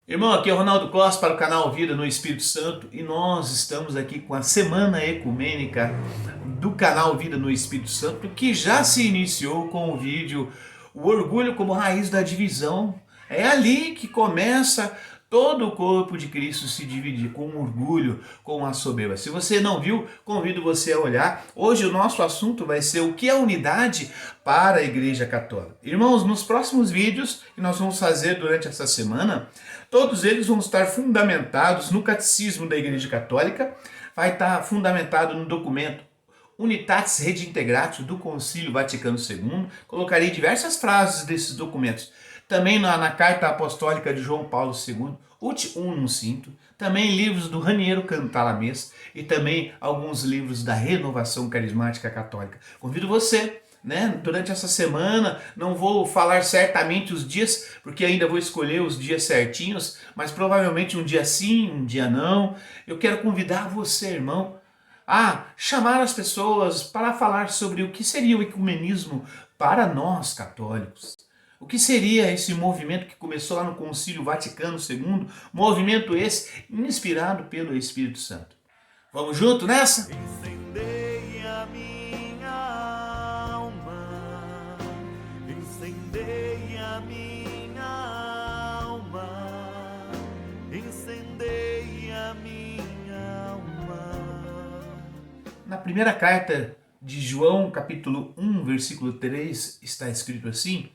Irmão, aqui é o Ronaldo Costa para o canal Vida no Espírito Santo e nós estamos aqui com a Semana Ecumênica do canal Vida no Espírito Santo, que já se iniciou com o vídeo O Orgulho como Raiz da Divisão. É ali que começa todo o corpo de Cristo se dividir com orgulho, com a soberba. Se você não viu, convido você a olhar. Hoje o nosso assunto vai ser o que é unidade para a Igreja Católica. Irmãos, nos próximos vídeos que nós vamos fazer durante essa semana, todos eles vão estar fundamentados no Catecismo da Igreja Católica, vai estar fundamentado no documento Unitatis Redintegratio do Concílio Vaticano II. Colocarei diversas frases desses documentos. Também na Carta Apostólica de João Paulo II, Ut Unum Cinto, também livros do Raniero Cantalamessa e também alguns livros da Renovação Carismática Católica. Convido você, durante essa semana, não vou falar certamente os dias, porque ainda vou escolher os dias certinhos, mas provavelmente um dia sim, um dia não. Eu quero convidar você, irmão, a chamar as pessoas para falar sobre o que seria o ecumenismo para nós católicos. O que seria esse movimento que começou lá no Concílio Vaticano II, movimento esse inspirado pelo Espírito Santo. Vamos junto nessa? Incendeia minha alma, incendeia minha alma, incendeia minha alma. Na primeira carta de João, capítulo 1, versículo 3, está escrito assim: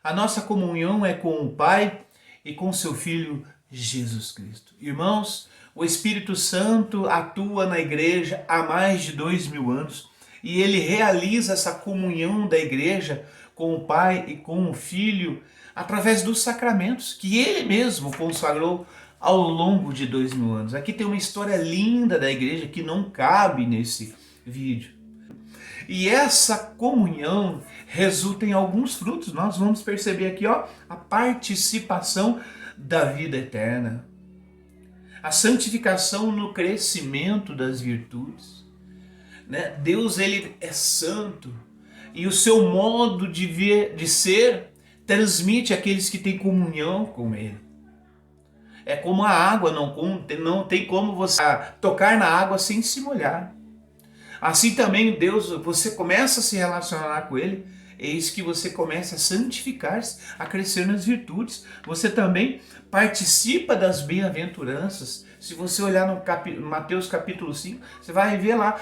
a nossa comunhão é com o Pai e com seu Filho Jesus Cristo. Irmãos, o Espírito Santo atua na igreja há mais de 2000 anos e ele realiza essa comunhão da igreja com o Pai e com o Filho através dos sacramentos que ele mesmo consagrou ao longo de 2000 anos. Aqui tem uma história linda da igreja que não cabe nesse vídeo. E essa comunhão resulta em alguns frutos. Nós vamos perceber aqui, a participação da vida eterna, a santificação no crescimento das virtudes. Deus, ele é santo e o seu modo de ser transmite àqueles que têm comunhão com ele. É como a água, não tem como você tocar na água sem se molhar. Assim também Deus, você começa a se relacionar com Ele, eis que você começa a santificar-se, a crescer nas virtudes. Você também participa das bem-aventuranças. Se você olhar no Mateus capítulo 5, você vai ver lá: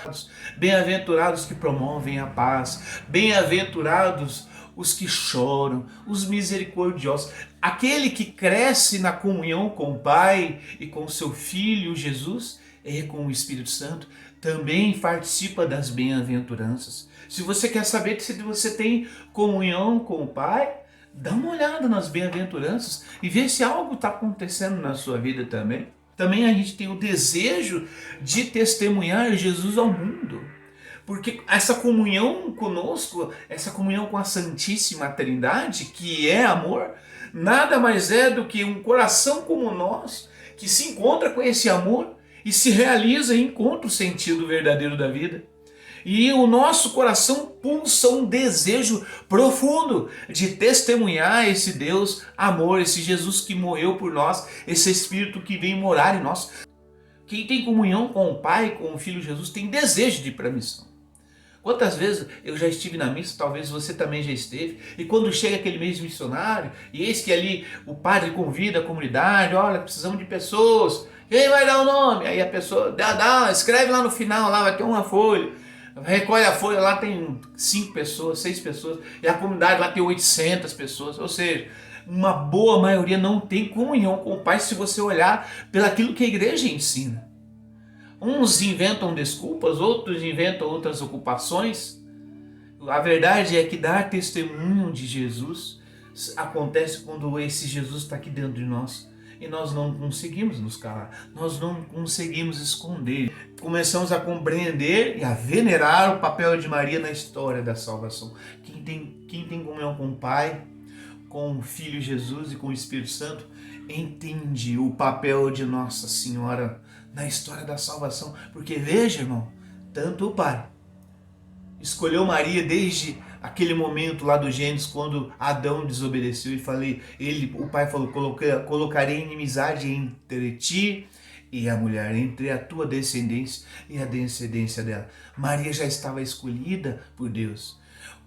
bem-aventurados que promovem a paz, bem-aventurados os que choram, os misericordiosos. Aquele que cresce na comunhão com o Pai e com seu Filho Jesus e com o Espírito Santo, também participa das bem-aventuranças. Se você quer saber se você tem comunhão com o Pai, dá uma olhada nas bem-aventuranças e vê se algo está acontecendo na sua vida também. Também a gente tem o desejo de testemunhar Jesus ao mundo. Porque essa comunhão conosco, essa comunhão com a Santíssima Trindade, que é amor, nada mais é do que um coração como o nosso, que se encontra com esse amor e se realiza e encontra o sentido verdadeiro da vida. E o nosso coração pulsa um desejo profundo de testemunhar esse Deus amor, esse Jesus que morreu por nós, esse Espírito que vem morar em nós. Quem tem comunhão com o Pai, com o Filho Jesus, tem desejo de ir para a missão. Quantas vezes eu já estive na missa, talvez você também já esteve, e quando chega aquele mês missionário, e eis que ali o padre convida a comunidade: olha, precisamos de pessoas, quem vai dar o nome? Aí a pessoa escreve lá no final, lá vai ter uma folha, recolhe a folha, lá tem 5 pessoas, 6 pessoas, e a comunidade lá tem 800 pessoas, ou seja, uma boa maioria não tem comunhão com o Pai se você olhar pelaquilo que a igreja ensina. Uns inventam desculpas, outros inventam outras ocupações. A verdade é que dar testemunho de Jesus acontece quando esse Jesus está aqui dentro de nós. E nós não conseguimos nos calar, nós não conseguimos esconder. Começamos a compreender e a venerar o papel de Maria na história da salvação. Quem tem comunhão com o Pai, com o Filho Jesus e com o Espírito Santo, entende o papel de Nossa Senhora na história da salvação. Porque veja, irmão, tanto o Pai escolheu Maria desde aquele momento lá do Gênesis, quando Adão desobedeceu o pai falou, colocarei inimizade entre ti e a mulher, entre a tua descendência e a descendência dela. Maria já estava escolhida por Deus.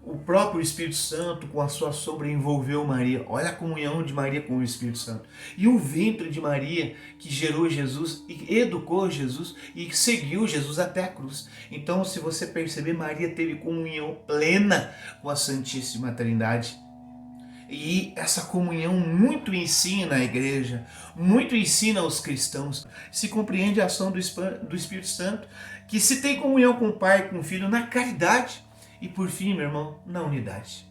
O próprio Espírito Santo, com a sua sombra, envolveu Maria. Olha a comunhão de Maria com o Espírito Santo. E o ventre de Maria, que gerou Jesus, e educou Jesus, e seguiu Jesus até a cruz. Então, se você perceber, Maria teve comunhão plena com a Santíssima Trindade. E essa comunhão muito ensina a igreja, muito ensina aos cristãos. Se compreende a ação do Espírito Santo, que se tem comunhão com o Pai e com o Filho na caridade, e por fim, meu irmão, na unidade.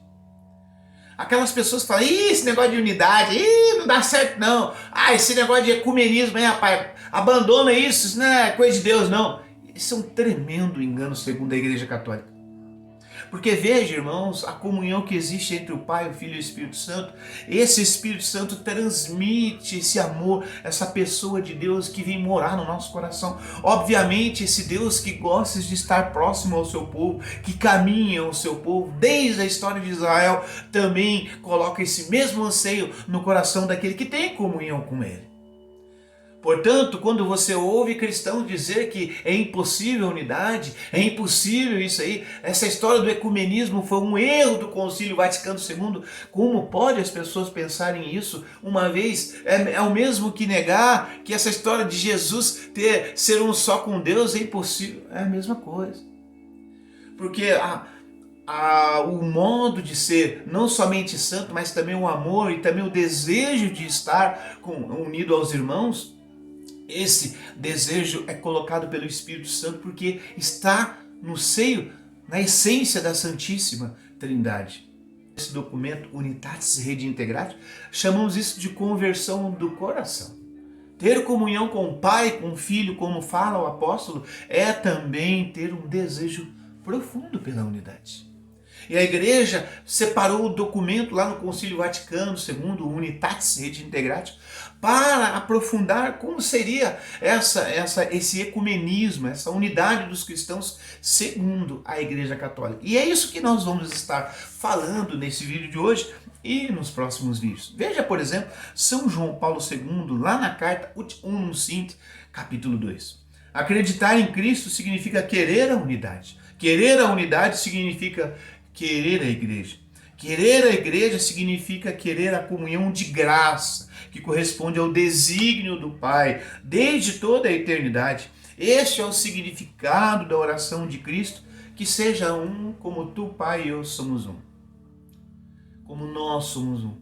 Aquelas pessoas que falam, esse negócio de unidade, não dá certo não. Esse negócio de ecumenismo, rapaz, abandona isso não é coisa de Deus não. Isso é um tremendo engano segundo a Igreja Católica. Porque veja, irmãos, a comunhão que existe entre o Pai, o Filho e o Espírito Santo, esse Espírito Santo transmite esse amor, essa pessoa de Deus que vem morar no nosso coração. Obviamente, esse Deus que gosta de estar próximo ao seu povo, que caminha ao seu povo, desde a história de Israel, também coloca esse mesmo anseio no coração daquele que tem comunhão com ele. Portanto, quando você ouve cristãos dizer que é impossível a unidade, é impossível isso aí, essa história do ecumenismo foi um erro do Concílio Vaticano II, como pode as pessoas pensarem isso? Uma vez, é o mesmo que negar que essa história de Jesus ser um só com Deus é impossível. É a mesma coisa. Porque o modo de ser não somente santo, mas também o amor e também o desejo de estar unido aos irmãos, esse desejo é colocado pelo Espírito Santo porque está no seio, na essência da Santíssima Trindade. Esse documento, Unitatis Redintegratio, chamamos isso de conversão do coração. Ter comunhão com o Pai, com o Filho, como fala o apóstolo, é também ter um desejo profundo pela unidade. E a igreja separou o documento lá no Concílio Vaticano II, o Unitatis Redintegratio, para aprofundar como seria esse ecumenismo, essa unidade dos cristãos segundo a Igreja Católica. E é isso que nós vamos estar falando nesse vídeo de hoje e nos próximos vídeos. Veja, por exemplo, São João Paulo II, lá na carta Ut Unum Sint, capítulo 2. Acreditar em Cristo significa querer a unidade. Querer a unidade significa querer a igreja. Querer a igreja significa querer a comunhão de graça, que corresponde ao desígnio do Pai, desde toda a eternidade. Este é o significado da oração de Cristo, que seja um como tu, Pai, e eu somos um. Como nós somos um.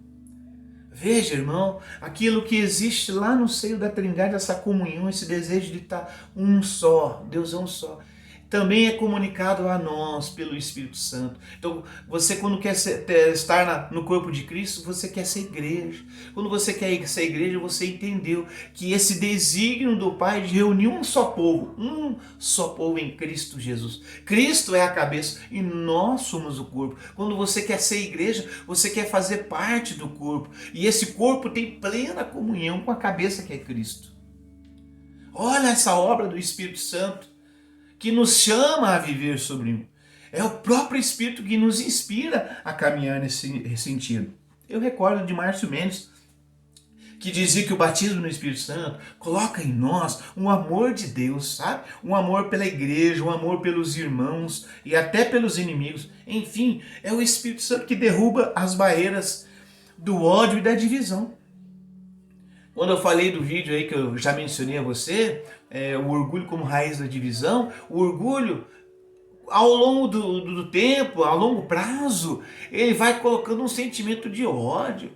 Veja, irmão, aquilo que existe lá no seio da Trindade, essa comunhão, esse desejo de estar um só, Deus é um só. Também é comunicado a nós pelo Espírito Santo. Então, você quando quer estar no corpo de Cristo, você quer ser igreja. Quando você quer ser igreja, você entendeu que esse desígnio do Pai de reunir um só povo em Cristo Jesus. Cristo é a cabeça e nós somos o corpo. Quando você quer ser igreja, você quer fazer parte do corpo. E esse corpo tem plena comunhão com a cabeça que é Cristo. Olha essa obra do Espírito Santo, que nos chama a viver sobre mim. É o próprio Espírito que nos inspira a caminhar nesse sentido. Eu recordo de Márcio Mendes, que dizia que o batismo no Espírito Santo coloca em nós um amor de Deus, sabe? Um amor pela igreja, um amor pelos irmãos e até pelos inimigos. Enfim, é o Espírito Santo que derruba as barreiras do ódio e da divisão. Quando eu falei do vídeo aí que eu já mencionei a você, o orgulho como raiz da divisão, o orgulho ao longo do tempo, a longo prazo, ele vai colocando um sentimento de ódio,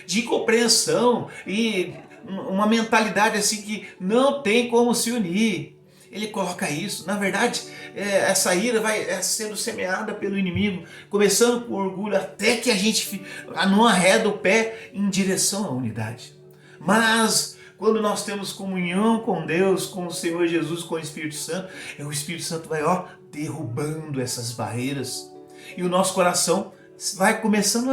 de incompreensão e uma mentalidade assim que não tem como se unir. Ele coloca isso. Na verdade, essa ira vai sendo semeada pelo inimigo, começando com orgulho, até que a gente não arreda o pé em direção à unidade. Mas quando nós temos comunhão com Deus, com o Senhor Jesus, com o Espírito Santo, o Espírito Santo vai derrubando essas barreiras e o nosso coração vai começando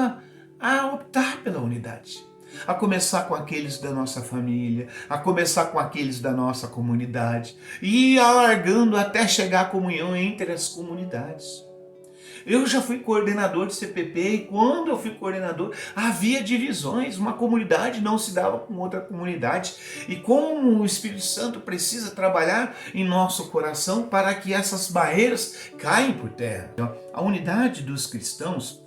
a optar pela unidade. A começar com aqueles da nossa família, a começar com aqueles da nossa comunidade e alargando até chegar à comunhão entre as comunidades. Eu já fui coordenador de CPP e quando eu fui coordenador havia divisões, uma comunidade não se dava com outra comunidade. E como o Espírito Santo precisa trabalhar em nosso coração para que essas barreiras caem por terra. A unidade dos cristãos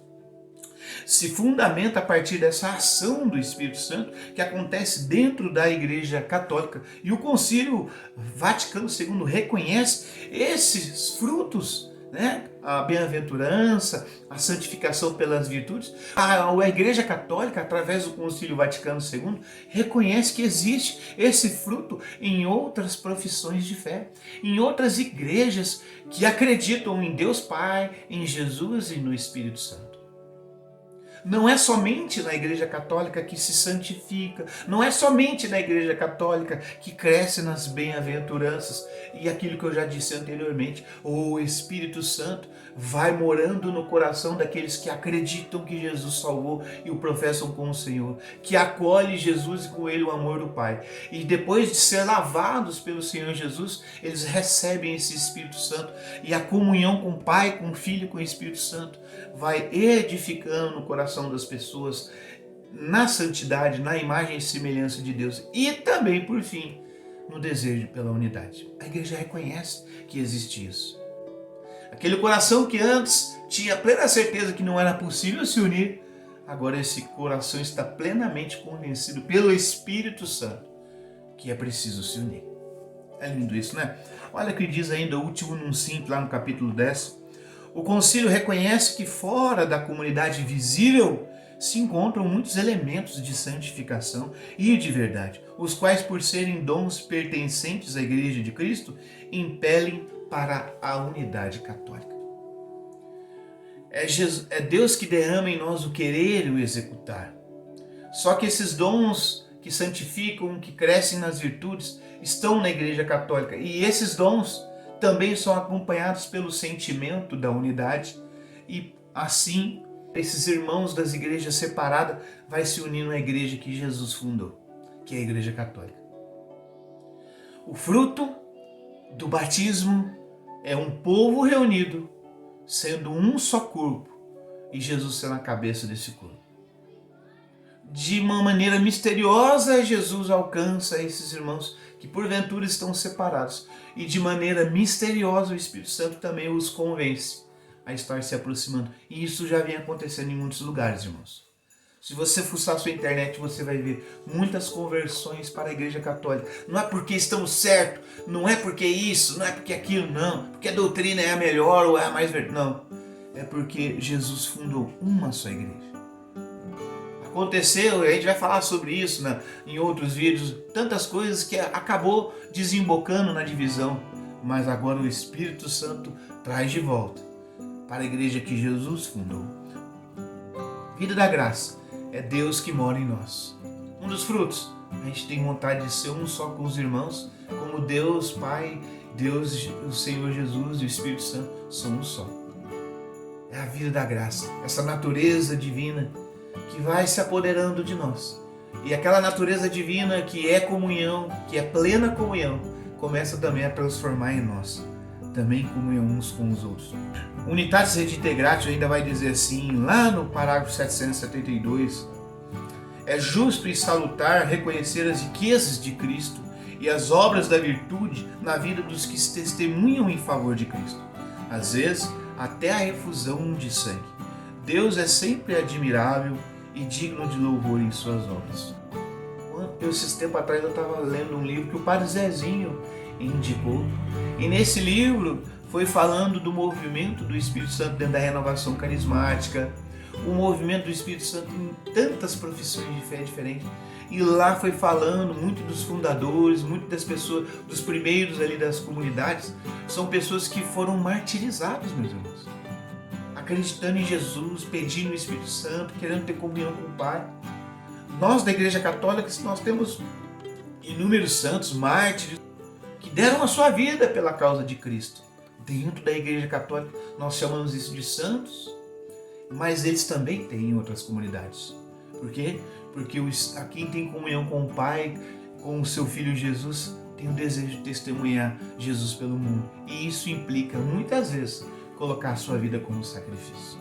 se fundamenta a partir dessa ação do Espírito Santo que acontece dentro da Igreja Católica. E o Concílio Vaticano II reconhece esses frutos, né? A bem-aventurança, a santificação pelas virtudes. A Igreja Católica, através do Concílio Vaticano II, reconhece que existe esse fruto em outras profissões de fé, em outras igrejas que acreditam em Deus Pai, em Jesus e no Espírito Santo. Não é somente na Igreja Católica que se santifica, não é somente na Igreja Católica que cresce nas bem-aventuranças e aquilo que eu já disse anteriormente, o Espírito Santo vai morando no coração daqueles que acreditam que Jesus salvou e o professam como Senhor, que acolhe Jesus e com ele o amor do Pai. E depois de ser lavados pelo Senhor Jesus, eles recebem esse Espírito Santo e a comunhão com o Pai, com o Filho e com o Espírito Santo vai edificando no coração das pessoas na santidade, na imagem e semelhança de Deus e também, por fim, no desejo pela unidade. A igreja reconhece que existe isso. Aquele coração que antes tinha plena certeza que não era possível se unir, agora esse coração está plenamente convencido pelo Espírito Santo que é preciso se unir. É lindo isso, né? Olha o que diz ainda o último nuncio, lá no capítulo 10. O concílio reconhece que fora da comunidade visível se encontram muitos elementos de santificação e de verdade, os quais, por serem dons pertencentes à Igreja de Cristo, impelem para a unidade católica. É Deus que derrama em nós o querer e o executar. Só que esses dons que santificam, que crescem nas virtudes, estão na Igreja Católica. E esses dons também são acompanhados pelo sentimento da unidade. E assim, esses irmãos das igrejas separadas vai se unir na igreja que Jesus fundou, que é a Igreja Católica. O fruto do batismo é um povo reunido, sendo um só corpo, e Jesus sendo a cabeça desse corpo. De uma maneira misteriosa, Jesus alcança esses irmãos que porventura estão separados. E de maneira misteriosa, o Espírito Santo também os convence a estar se aproximando. E isso já vem acontecendo em muitos lugares, irmãos. Se você fuçar a sua internet, você vai ver muitas conversões para a Igreja Católica. Não é porque estamos certos, não é porque isso, não é porque aquilo, não. Porque a doutrina é a melhor ou é a mais verdade. Não. É porque Jesus fundou uma só igreja. Aconteceu, a gente vai falar sobre isso, né, em outros vídeos, tantas coisas que acabou desembocando na divisão, mas agora o Espírito Santo traz de volta para a igreja que Jesus fundou. Vida da graça é Deus que mora em nós. Um dos frutos, a gente tem vontade de ser um só com os irmãos, como Deus Pai, Deus, o Senhor Jesus e o Espírito Santo são um só. É a vida da graça, essa natureza divina que vai se apoderando de nós. E aquela natureza divina que é comunhão, que é plena comunhão, começa também a transformar em nós, também comunhão uns com os outros. Unitatis Redintegratio ainda vai dizer assim, lá no parágrafo 772, é justo e salutar reconhecer as riquezas de Cristo e as obras da virtude na vida dos que se testemunham em favor de Cristo, às vezes até a efusão de sangue. Deus é sempre admirável e digno de louvor em suas obras. Esses tempos atrás eu estava lendo um livro que o Padre Zezinho indicou. E nesse livro foi falando do movimento do Espírito Santo dentro da renovação carismática, o movimento do Espírito Santo em tantas profissões de fé diferentes. E lá foi falando muito dos fundadores, muito das pessoas, dos primeiros ali das comunidades. São pessoas que foram martirizadas, meus irmãos. Acreditando em Jesus, pedindo o Espírito Santo, querendo ter comunhão com o Pai. Nós da Igreja Católica, nós temos inúmeros santos, mártires, que deram a sua vida pela causa de Cristo. Dentro da Igreja Católica, nós chamamos isso de santos, mas eles também têm em outras comunidades. Por quê? Porque quem tem comunhão com o Pai, com o seu Filho Jesus, tem o desejo de testemunhar Jesus pelo mundo. E isso implica, muitas vezes, colocar a sua vida como sacrifício.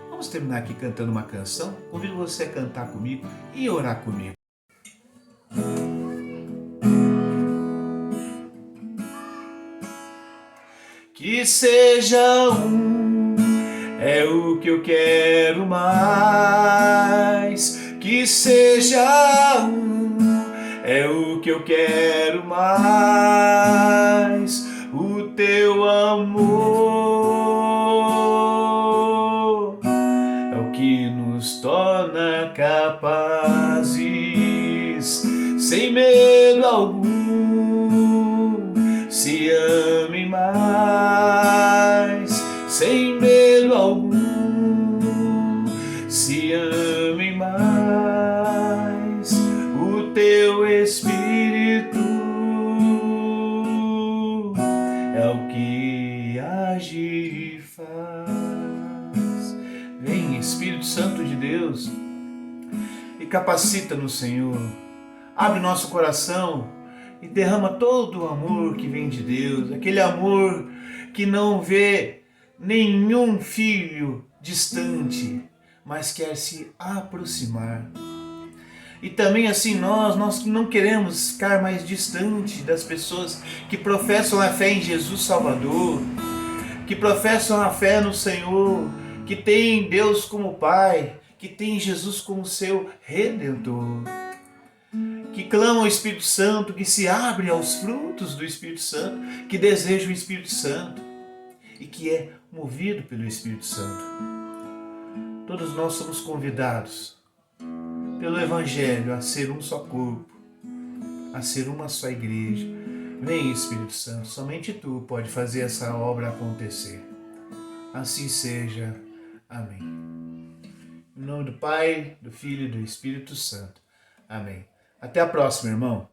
Vamos terminar aqui cantando uma canção. Convido você a cantar comigo e orar comigo. Que seja um, é o que eu quero mais. Que seja um, é o que eu quero mais. O teu amor é o que nos torna capazes, sem medo algum. Se ame mais, sem medo algum. Se ame mais, o teu Espírito é o que age e faz. Vem, Espírito Santo de Deus, e capacita-nos, Senhor. Abre nosso coração e derrama todo o amor que vem de Deus, aquele amor que não vê nenhum filho distante, mas quer se aproximar. E também assim nós não queremos ficar mais distante das pessoas que professam a fé em Jesus Salvador, que professam a fé no Senhor, que tem Deus como Pai, que tem Jesus como seu Redentor, que clamam ao Espírito Santo, que se abrem aos frutos do Espírito Santo, que desejam o Espírito Santo e que é movido pelo Espírito Santo. Todos nós somos convidados pelo Evangelho a ser um só corpo, a ser uma só igreja. Vem, Espírito Santo, somente Tu pode fazer essa obra acontecer. Assim seja. Amém. Em nome do Pai, do Filho e do Espírito Santo. Amém. Até a próxima, irmão.